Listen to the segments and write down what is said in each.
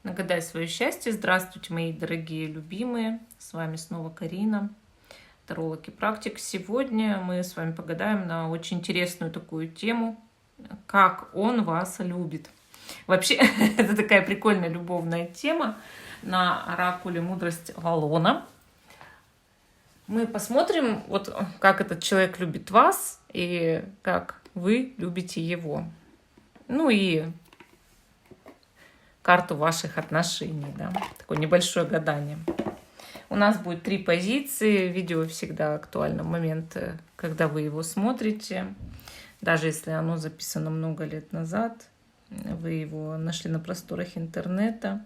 Нагадай свое счастье. Здравствуйте, мои дорогие любимые. С вами снова Карина, таролог и практик. Сегодня мы с вами погадаем на очень интересную такую тему, как он вас любит. Вообще, это такая прикольная любовная тема на оракуле «Мудрость Валлона». Мы посмотрим, вот как этот человек любит вас и как вы любите его. Ну и карту ваших отношений, да, такое небольшое гадание. У нас будет 3 позиции. Видео всегда актуально в момент, когда вы его смотрите. Даже если оно записано много лет назад, вы его нашли на просторах интернета.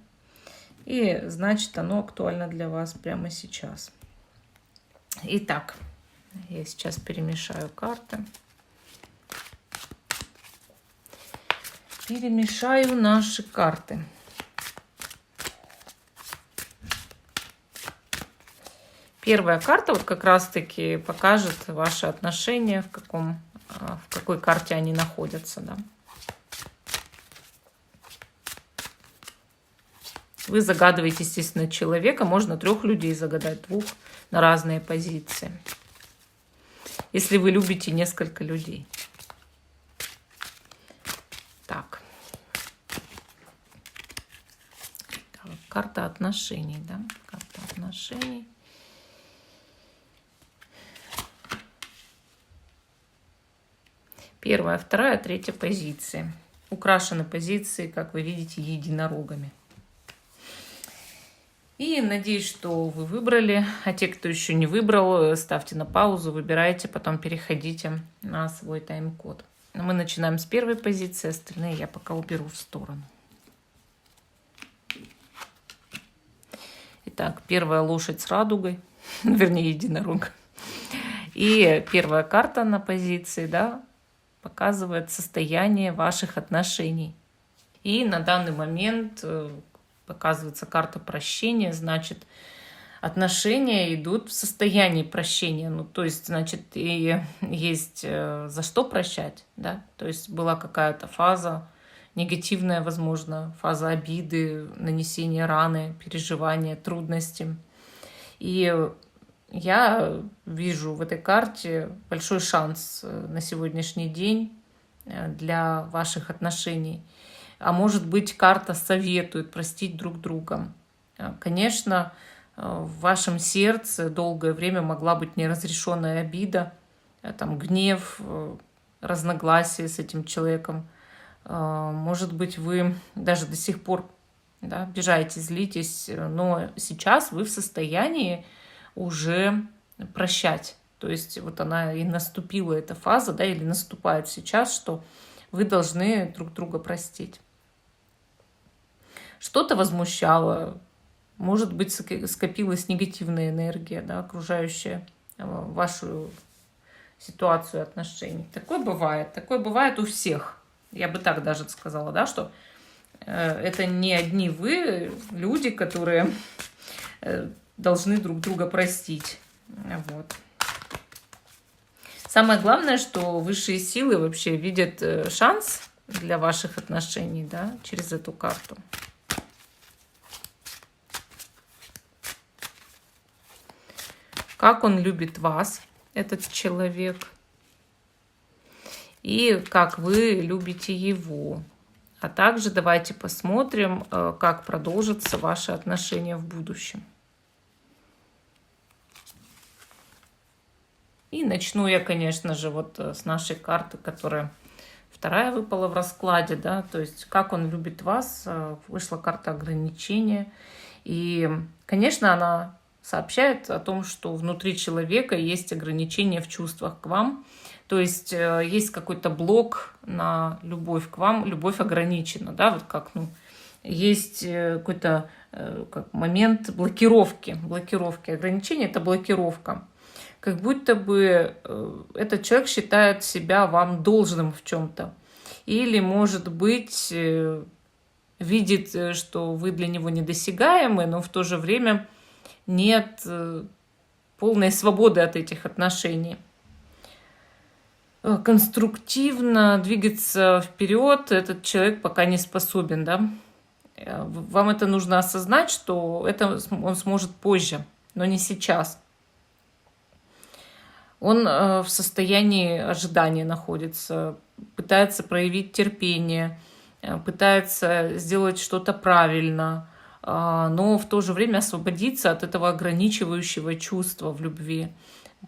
И значит, оно актуально для вас прямо сейчас. Итак, я сейчас перемешаю карты. Перемешаю наши карты. Первая карта вот как раз-таки покажет ваши отношения, в какой карте они находятся. Да. Вы загадываете, естественно, человека. Можно 3 людей загадать, 2 на разные позиции. Если вы любите несколько людей. Так. Карта отношений, да? Карта отношений. Первая, вторая, третья позиции. Украшены позиции, как вы видите, единорогами. И надеюсь, что вы выбрали. А те, кто еще не выбрал, ставьте на паузу, выбирайте, потом переходите на свой тайм-код. Мы начинаем с первой позиции, остальные я пока уберу в сторону. Итак, первая лошадь с радугой, вернее, единорог. И первая карта на позиции, да, показывает состояние ваших отношений. И на данный момент показывается карта прощения, значит, отношения идут в состоянии прощения. Ну, то есть, значит, и есть за что прощать, да. То есть была какая-то фаза негативная, возможно, фаза обиды, нанесения раны, переживания, трудности. И я вижу в этой карте большой шанс на сегодняшний день для ваших отношений. А может быть, карта советует простить друг друга. Конечно, в вашем сердце долгое время могла быть неразрешенная обида, там, гнев, разногласия с этим человеком. Может быть, вы даже до сих пор, да, обижаетесь, злитесь, но сейчас вы в состоянии уже прощать. То есть вот она и наступила, эта фаза, да, или наступает сейчас, что вы должны друг друга простить. Что-то возмущало, может быть, скопилась негативная энергия, да, окружающая вашу ситуацию отношений. Такое бывает у всех. Я бы так даже сказала, да, что это не одни вы, люди, которые должны друг друга простить. Вот. Самое главное, что высшие силы вообще видят шанс для ваших отношений, да, через эту карту. Как он любит вас, этот человек, и как вы любите его. А также давайте посмотрим, как продолжатся ваши отношения в будущем. И начну я, конечно же, вот с нашей карты, которая вторая выпала в раскладе, да, то есть как он любит вас, вышла карта ограничения. И, конечно, она сообщает о том, что внутри человека есть ограничения в чувствах к вам. То есть есть какой-то блок на любовь к вам, любовь ограничена, да, вот как, ну, есть какой-то как момент блокировки. Ограничение – это блокировка. Как будто бы этот человек считает себя вам должным в чем-то. Или, может быть, видит, что вы для него недосягаемы, но в то же время нет полной свободы от этих отношений. Конструктивно двигаться вперед этот человек пока не способен, да. Вам это нужно осознать, что это он сможет позже, но не сейчас. Он в состоянии ожидания находится, пытается проявить терпение, пытается сделать что-то правильно, но в то же время освободиться от этого ограничивающего чувства в любви.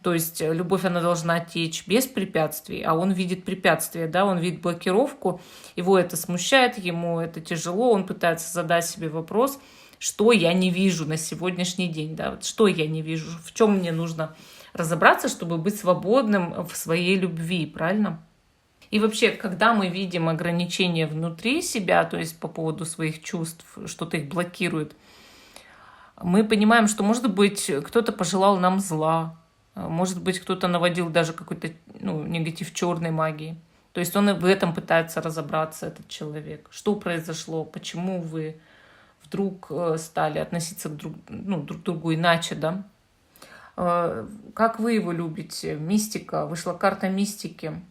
То есть любовь, она должна течь без препятствий, а он видит препятствия, да, он видит блокировку, его это смущает, ему это тяжело, он пытается задать себе вопрос, что я не вижу на сегодняшний день, да, вот что я не вижу, в чем мне нужно разобраться, чтобы быть свободным в своей любви, правильно? И вообще, когда мы видим ограничения внутри себя, то есть по поводу своих чувств, что-то их блокирует, мы понимаем, что, может быть, кто-то пожелал нам зла, может быть, кто-то наводил даже какой-то негатив черной магии. То есть он и в этом пытается разобраться, этот человек. Что произошло, почему вы вдруг стали относиться друг к другу иначе, да? Как вы его любите? Мистика, вышла карта мистики.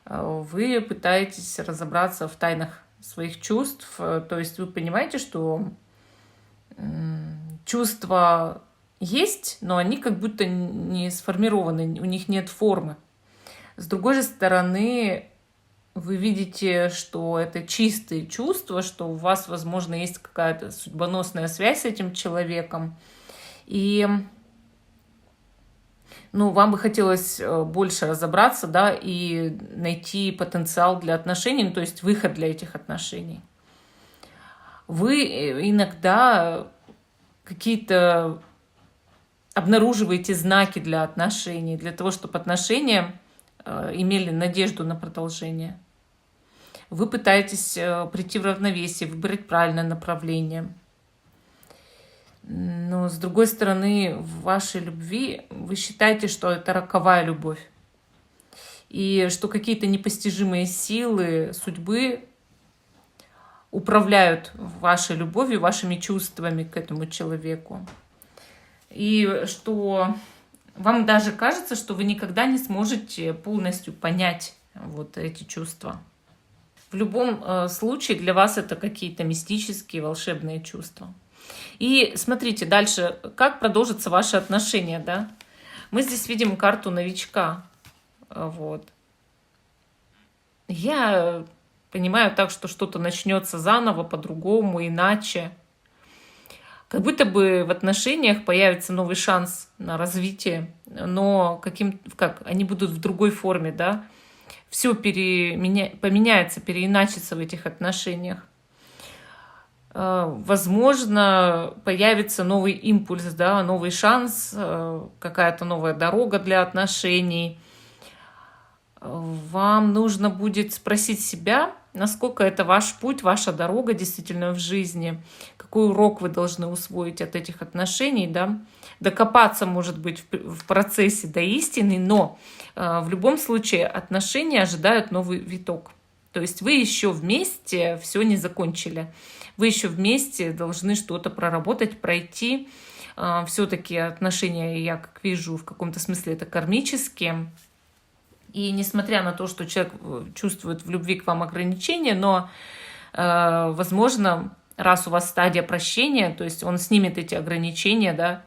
Вы пытаетесь разобраться в тайнах своих чувств, то есть вы понимаете, что чувства есть, но они как будто не сформированы, у них нет формы. С другой же стороны, вы видите, что это чистые чувства, что у вас, возможно, есть какая-то судьбоносная связь с этим человеком, и вам бы хотелось больше разобраться, да, и найти потенциал для отношений, то есть выход для этих отношений. Вы иногда какие-то обнаруживаете знаки для отношений, для того, чтобы отношения имели надежду на продолжение. Вы пытаетесь прийти в равновесие, выбрать правильное направление. Но, с другой стороны, в вашей любви вы считаете, что это роковая любовь. И что какие-то непостижимые силы судьбы управляют вашей любовью, вашими чувствами к этому человеку. И что вам даже кажется, что вы никогда не сможете полностью понять вот эти чувства. В любом случае для вас это какие-то мистические, волшебные чувства. И смотрите дальше, как продолжатся ваши отношения, да? Мы здесь видим карту новичка. Вот. Я понимаю так, что что-то начнется заново, по-другому, иначе. Как будто бы в отношениях появится новый шанс на развитие, но они будут в другой форме, да? Все поменяется, переиначится в этих отношениях. Возможно, появится новый импульс, да, новый шанс, какая-то новая дорога для отношений. Вам нужно будет спросить себя, насколько это ваш путь, ваша дорога действительно в жизни, какой урок вы должны усвоить от этих отношений, да, докопаться, может быть, в процессе до истины, но в любом случае отношения ожидают новый виток. То есть вы еще вместе все не закончили. Вы еще вместе должны что-то проработать, пройти. Все-таки отношения, я как вижу, в каком-то смысле это кармические. И несмотря на то, что человек чувствует в любви к вам ограничения, но, возможно, раз у вас стадия прощения, то есть он снимет эти ограничения, да,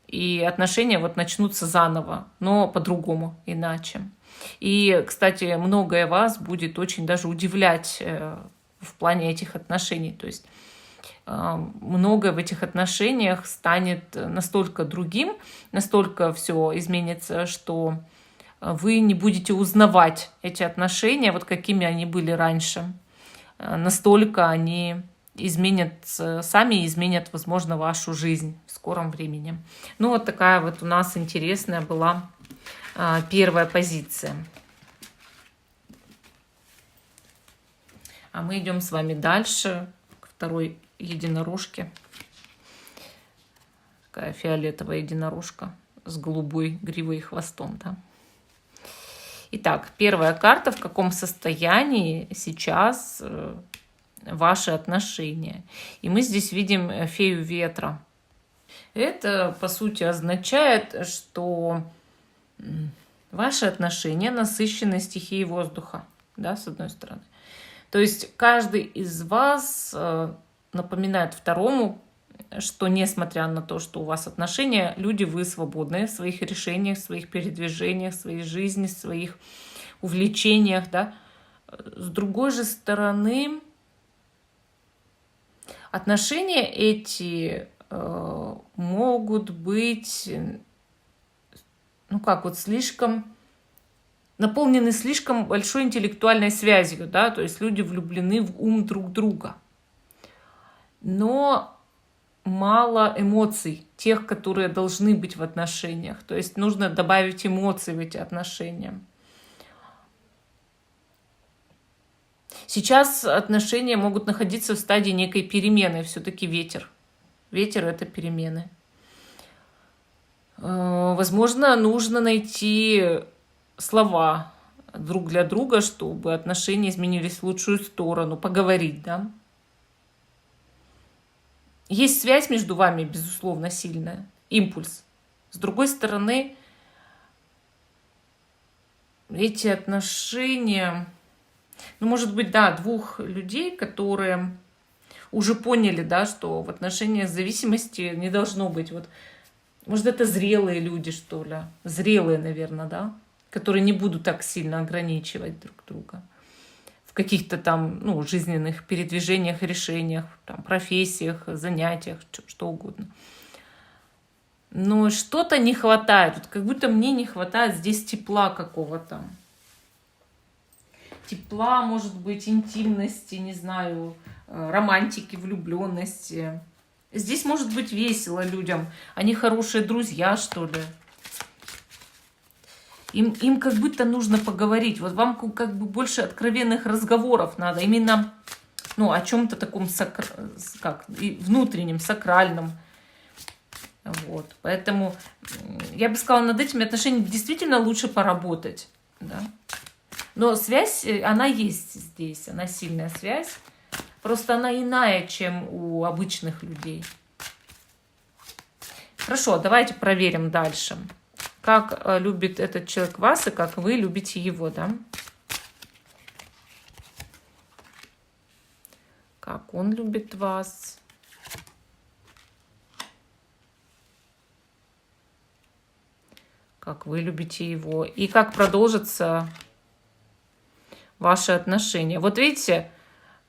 и отношения вот начнутся заново, но по-другому, иначе. И, кстати, многое вас будет очень даже удивлять в плане этих отношений. То есть многое в этих отношениях станет настолько другим, настолько все изменится, что вы не будете узнавать эти отношения, вот какими они были раньше. Настолько они сами изменят, возможно, вашу жизнь в скором времени. Ну, вот такая вот у нас интересная была первая позиция. А мы идем с вами дальше к второй единорожке. Такая фиолетовая единорожка с голубой гривой и хвостом, да. Итак, первая карта. В каком состоянии сейчас ваши отношения? И мы здесь видим фею ветра. Это, по сути, означает, что ваши отношения насыщены стихией воздуха, да, с одной стороны. То есть каждый из вас напоминает второму, что несмотря на то, что у вас отношения, люди, вы свободны в своих решениях, в своих передвижениях, в своей жизни, в своих увлечениях, да. С другой же стороны, отношения эти могут быть, ну как, вот слишком наполнены слишком большой интеллектуальной связью, да, то есть люди влюблены в ум друг друга. Но мало эмоций, тех, которые должны быть в отношениях. То есть нужно добавить эмоций в эти отношения. Сейчас отношения могут находиться в стадии некой перемены. Все-таки ветер. Ветер — это перемены. Возможно, нужно найти слова друг для друга, чтобы отношения изменились в лучшую сторону, поговорить, да. Есть связь между вами, безусловно, сильная, импульс. С другой стороны, эти отношения, ну, может быть, да, двух людей, которые уже поняли, да, что в отношениях зависимости не должно быть. Вот, может, это зрелые люди, что ли, зрелые, наверное, да, которые не будут так сильно ограничивать друг друга в каких-то там, ну, жизненных передвижениях, решениях, там, профессиях, занятиях, что угодно. Но что-то не хватает, вот как будто мне не хватает здесь тепла какого-то. Тепла, может быть, интимности, не знаю, романтики, влюбленности. Здесь может быть весело людям. Они хорошие друзья, что ли. Им как будто нужно поговорить. Вот вам как бы больше откровенных разговоров надо. Именно, ну, о чем-то таком внутреннем, сакральном. Вот. Поэтому я бы сказала, над этими отношениями действительно лучше поработать. Да? Но связь, она есть здесь. Она сильная связь. Просто она иная, чем у обычных людей. Хорошо, давайте проверим дальше. Как любит этот человек вас и как вы любите его, да? Как он любит вас. Как вы любите его. И как продолжатся ваши отношения. Вот видите,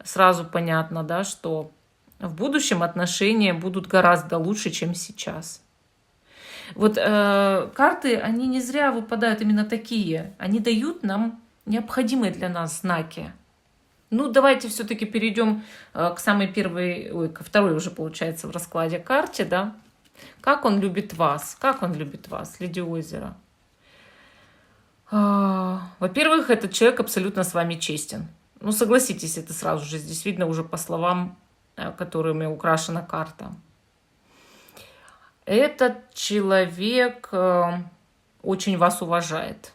сразу понятно, да, что в будущем отношения будут гораздо лучше, чем сейчас. Вот карты, они не зря выпадают именно такие. Они дают нам необходимые для нас знаки. Ну, давайте все-таки перейдем к самой первой, ко второй уже, получается, в раскладе карте, да. Как он любит вас? Как он любит вас, Леди Озера? Во-первых, этот человек абсолютно с вами честен. Ну, согласитесь, это сразу же здесь видно уже по словам, которыми украшена карта. Этот человек очень вас уважает.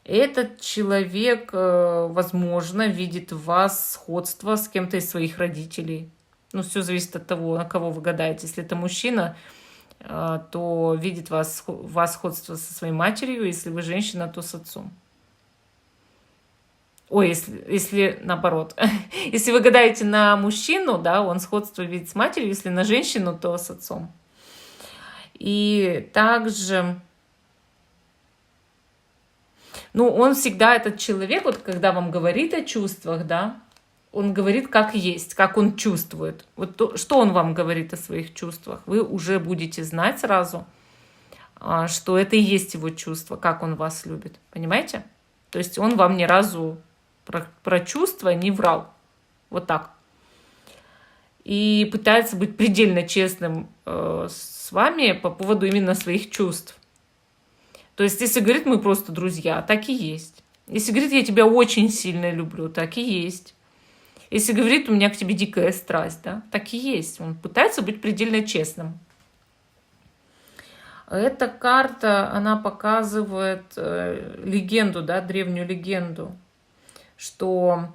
Этот человек, возможно, видит в вас сходство с кем-то из своих родителей. Ну, все зависит от того, на кого вы гадаете. Если это мужчина, то видит в вас сходство со своей матерью. Если вы женщина, то с отцом. Ой, если наоборот. Если вы гадаете на мужчину, да, он сходство видит с матерью. Если на женщину, то с отцом. И также, ну, он всегда, этот человек, вот когда вам говорит о чувствах, да, он говорит как есть, как он чувствует. Вот то, что он вам говорит о своих чувствах, вы уже будете знать сразу, что это и есть его чувство, как он вас любит. Понимаете? То есть он вам ни разу про чувства не врал. Вот так. И пытается быть предельно честным с вами по поводу именно своих чувств. То есть, если говорит, мы просто друзья, так и есть. Если говорит, я тебя очень сильно люблю, так и есть. Если говорит, у меня к тебе дикая страсть, да, так и есть. Он пытается быть предельно честным. Эта карта, она показывает легенду, да, древнюю легенду, что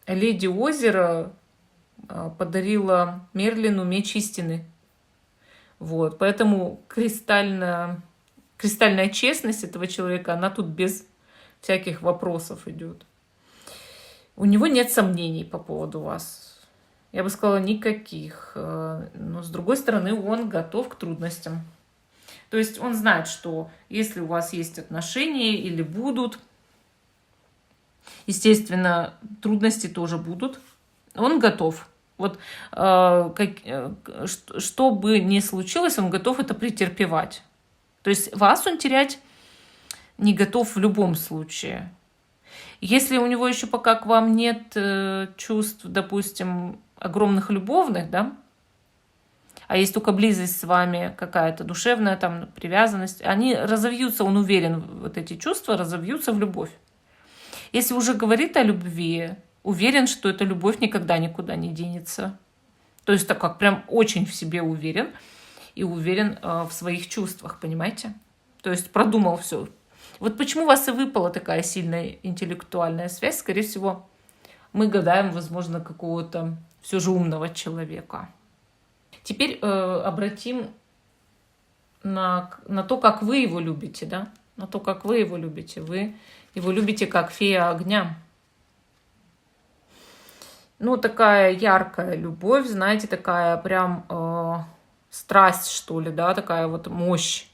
Леди Озера подарила Мерлину меч истины. Вот. Поэтому кристальная честность этого человека, она тут без всяких вопросов идет. У него нет сомнений по поводу вас. Я бы сказала, никаких. Но с другой стороны, он готов к трудностям. То есть он знает, что если у вас есть отношения или будут, естественно, трудности тоже будут, он готов. Вот что бы ни случилось, он готов это претерпевать. То есть вас он терять не готов в любом случае. Если у него еще пока к вам нет чувств, допустим, огромных любовных, да, а есть только близость с вами какая-то душевная, там, привязанность, они разовьются, он уверен, вот эти чувства разовьются в любовь. Если уже говорит о любви, уверен, что эта любовь никогда никуда не денется. То есть так как прям очень в себе уверен и уверен в своих чувствах, понимаете? То есть продумал все. Вот почему у вас и выпала такая сильная интеллектуальная связь, скорее всего, мы гадаем, возможно, какого-то все же умного человека. Теперь обратим на то, как вы его любите, да? На то, как вы его любите. Вы его любите как фея огня. Ну, такая яркая любовь, знаете, такая прям страсть, что ли, да, такая вот мощь,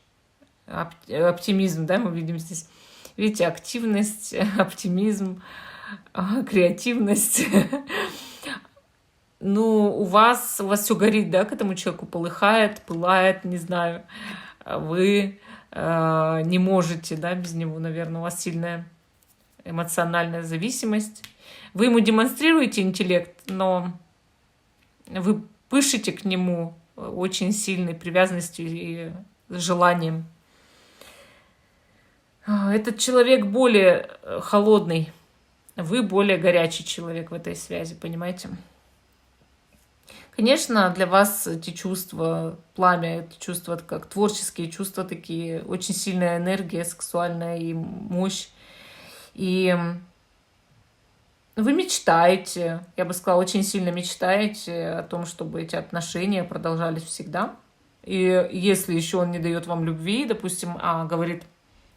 оптимизм, да, мы видим здесь. Видите, активность, оптимизм, креативность. Ну, у вас все горит, да, к этому человеку, полыхает, пылает, не знаю. Вы не можете, да, без него, наверное, у вас сильная эмоциональная зависимость. Вы ему демонстрируете интеллект, но вы пышете к нему очень сильной привязанностью и желанием. Этот человек более холодный, вы более горячий человек в этой связи, понимаете? Конечно, для вас эти чувства, пламя, эти чувства как творческие чувства такие, очень сильная энергия сексуальная и мощь. И вы мечтаете, я бы сказала, очень сильно мечтаете о том, чтобы эти отношения продолжались всегда. И если еще он не дает вам любви, допустим, говорит,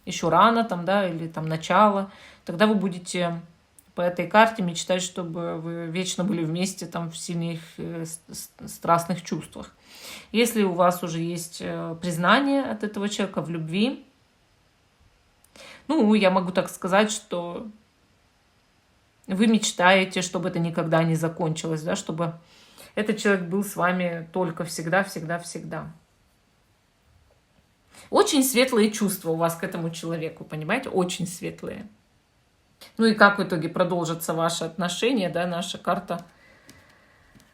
еще рано там, да, или там начало, тогда вы будете по этой карте мечтать, чтобы вы вечно были вместе там в сильных страстных чувствах. Если у вас уже есть признание от этого человека в любви, ну, я могу так сказать, что вы мечтаете, чтобы это никогда не закончилось, да, чтобы этот человек был с вами только всегда, всегда, всегда. Очень светлые чувства у вас к этому человеку, понимаете? Очень светлые. Ну и как в итоге продолжатся ваши отношения, да, наша карта.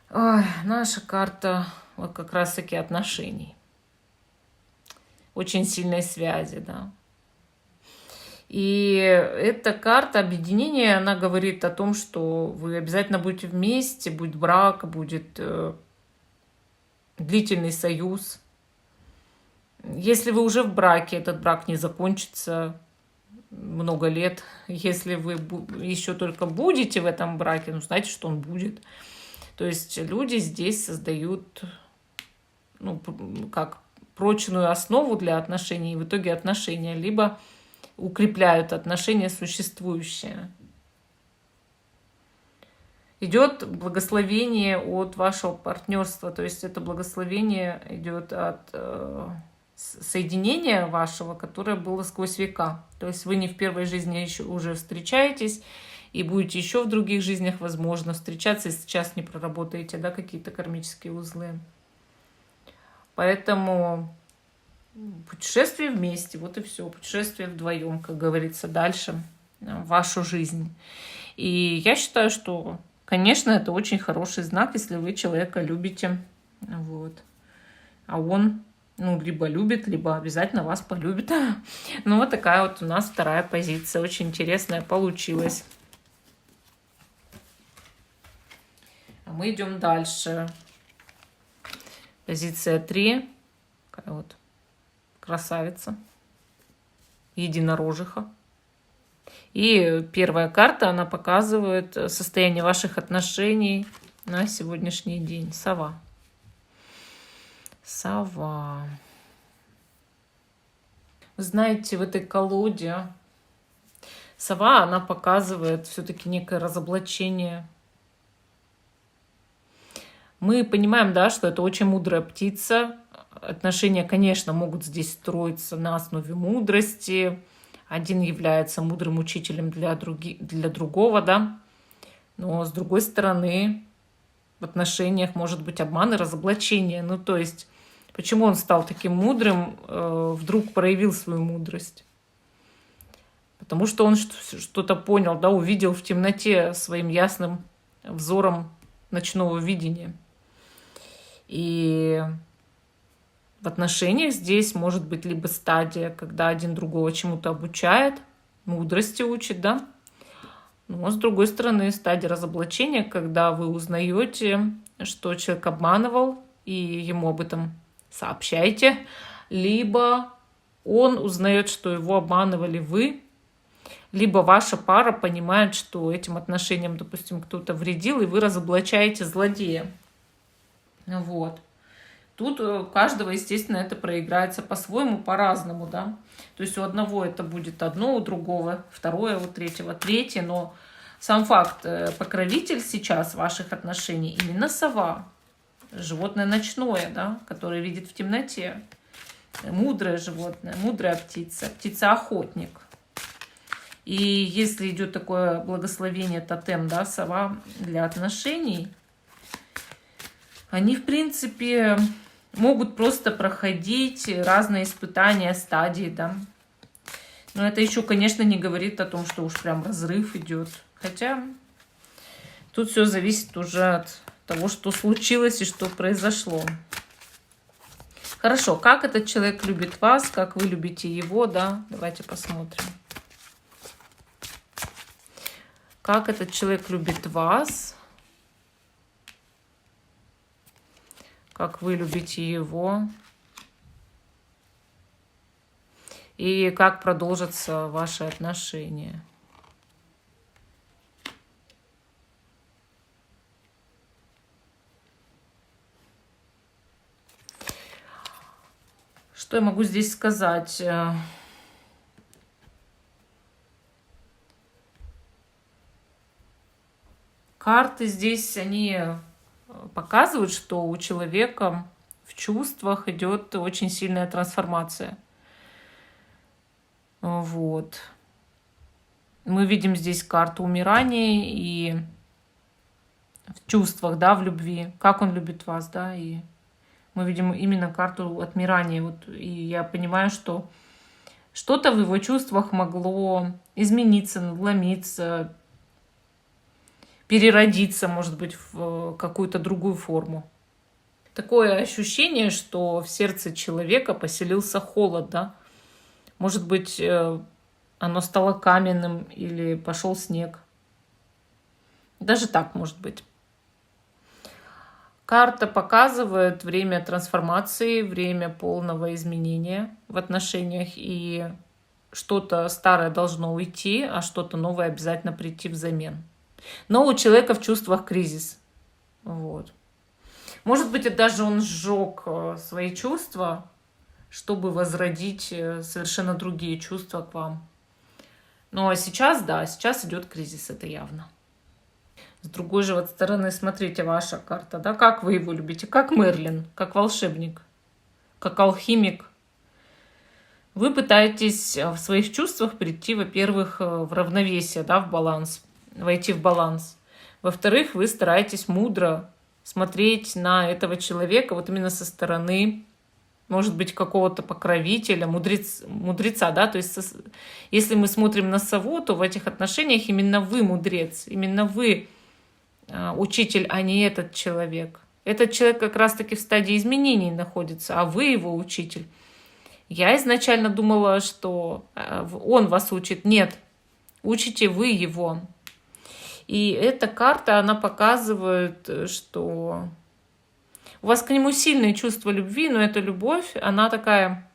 Наша карта вот как раз-таки отношений. Очень сильной связи, да. И эта карта объединения, она говорит о том, что вы обязательно будете вместе, будет брак, будет длительный союз. Если вы уже в браке, этот брак не закончится много лет. Если вы еще только будете в этом браке, ну, знаете, что он будет. То есть люди здесь создают, ну, как прочную основу для отношений, и в итоге отношения либо укрепляют отношения существующие. Идет благословение от вашего партнерства, то есть это благословение идет от соединения вашего, которое было сквозь века. То есть вы не в первой жизни еще уже встречаетесь, и будете еще в других жизнях, возможно, встречаться, если сейчас не проработаете, да, какие-то кармические узлы. Поэтому путешествие вместе, вот и все, путешествие вдвоем, как говорится, дальше в вашу жизнь. И я считаю, что, конечно, это очень хороший знак, если вы человека любите, вот, а он, ну, либо любит, либо обязательно вас полюбит. Ну, вот такая вот у нас вторая позиция, очень интересная получилась. А мы идем дальше. Позиция 3, такая вот красавица, единорожиха. И первая карта, она показывает состояние ваших отношений на сегодняшний день. Сова. Сова. Вы знаете, в этой колоде сова, она показывает все-таки некое разоблачение. Мы понимаем, да, что это очень мудрая птица. Отношения, конечно, могут здесь строиться на основе мудрости. Один является мудрым учителем для другого, да. Но с другой стороны, в отношениях может быть обман и разоблачение. Ну, то есть, почему он стал таким мудрым, вдруг проявил свою мудрость? Потому что он что-то понял, да, увидел в темноте своим ясным взором ночного видения. И в отношениях здесь может быть либо стадия, когда один другого чему-то обучает, мудрости учит, да. Но с другой стороны, стадия разоблачения, когда вы узнаете, что человек обманывал, и ему об этом сообщаете, либо он узнает, что его обманывали вы, либо ваша пара понимает, что этим отношениям, допустим, кто-то вредил, и вы разоблачаете злодея. Вот. Тут у каждого, естественно, это проиграется по-своему, по-разному, да. То есть у одного это будет одно, у другого второе, у третьего третье, но сам факт, покровитель сейчас ваших отношений именно сова, животное ночное, да, которое видит в темноте, мудрое животное, мудрая птица, птица-охотник. И если идет такое благословение тотем, да, сова для отношений, они, в принципе, могут просто проходить разные испытания, стадии, да. Но это еще, конечно, не говорит о том, что уж прям разрыв идет. Хотя тут все зависит уже от того, что случилось и что произошло. Хорошо, как этот человек любит вас, как вы любите его, да, давайте посмотрим. Как этот человек любит вас, как вы любите его, и как продолжатся ваши отношения. Что я могу здесь сказать? Карты здесь, они показывают, что у человека в чувствах идет очень сильная трансформация. Вот. Мы видим здесь карту умирания и в чувствах, да, в любви. Как он любит вас, да, и мы видим именно карту отмирания. Вот, и я понимаю, что что-то в его чувствах могло измениться, надломиться, переродиться, может быть, в какую-то другую форму. Такое ощущение, что в сердце человека поселился холод, да. Может быть, оно стало каменным или пошел снег. Даже так может быть. Карта показывает время трансформации, время полного изменения в отношениях, и что-то старое должно уйти, а что-то новое обязательно прийти взамен. Но у человека в чувствах кризис. Вот. Может быть, даже он сжег свои чувства, чтобы возродить совершенно другие чувства к вам. Ну а сейчас, да, сейчас идет кризис, это явно. С другой же вот стороны, смотрите, ваша карта, да, как вы его любите, как Мерлин, как волшебник, как алхимик. Вы пытаетесь в своих чувствах прийти, во-первых, в равновесие, да, в баланс, войти в баланс. Во-вторых, вы стараетесь мудро смотреть на этого человека вот именно со стороны, может быть, какого-то покровителя, мудреца, да, то есть если мы смотрим на сову, то в этих отношениях именно вы мудрец, именно вы учитель, а не этот человек. Этот человек как раз-таки в стадии изменений находится, а вы его учитель. Я изначально думала, что он вас учит. Нет, учите вы его. И эта карта, она показывает, что у вас к нему сильные чувства любви, но эта любовь, она такая,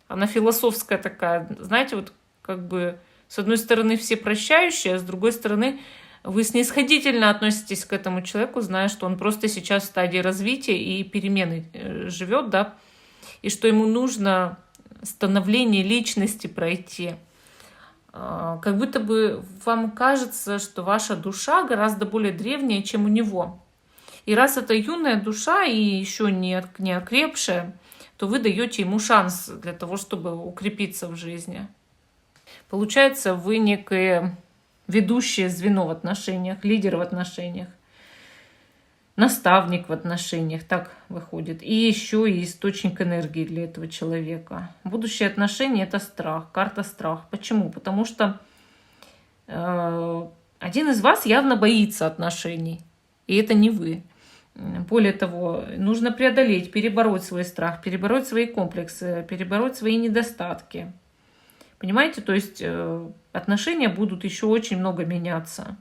она философская такая. Знаете, вот как бы с одной стороны все прощающие, а с другой стороны вы снисходительно относитесь к этому человеку, зная, что он просто сейчас в стадии развития и перемены живет, да, и что ему нужно становление личности пройти. Как будто бы вам кажется, что ваша душа гораздо более древняя, чем у него. И раз это юная душа и еще не окрепшая, то вы даете ему шанс для того, чтобы укрепиться в жизни. Получается, вы некое ведущее звено в отношениях, лидер в отношениях, наставник в отношениях, так выходит. И еще и источник энергии для этого человека. Будущие отношения – это страх, карта страх. Почему? Потому что один из вас явно боится отношений, и это не вы. Более того, нужно преодолеть, перебороть свой страх, перебороть свои комплексы, перебороть свои недостатки. Понимаете? То есть отношения будут еще очень много меняться.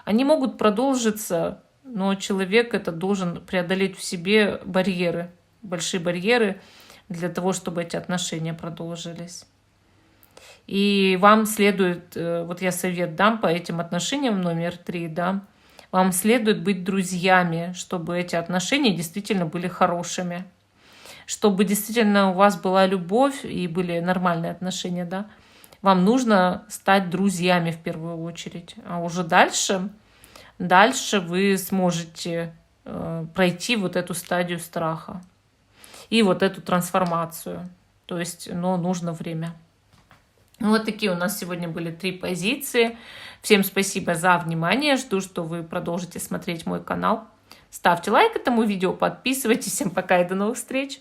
Они могут продолжиться, но человек этот должен преодолеть в себе барьеры, большие барьеры для того, чтобы эти отношения продолжились. И вам следует, вот я совет дам по этим отношениям номер 3, да, вам следует быть друзьями, чтобы эти отношения действительно были хорошими, чтобы действительно у вас была любовь и были нормальные отношения, да. Вам нужно стать друзьями в первую очередь, а уже дальше вы сможете пройти вот эту стадию страха и вот эту трансформацию. То есть, но нужно время. Вот такие у нас сегодня были 3 позиции. Всем спасибо за внимание. Жду, что вы продолжите смотреть мой канал. Ставьте лайк этому видео, подписывайтесь. Всем пока и до новых встреч.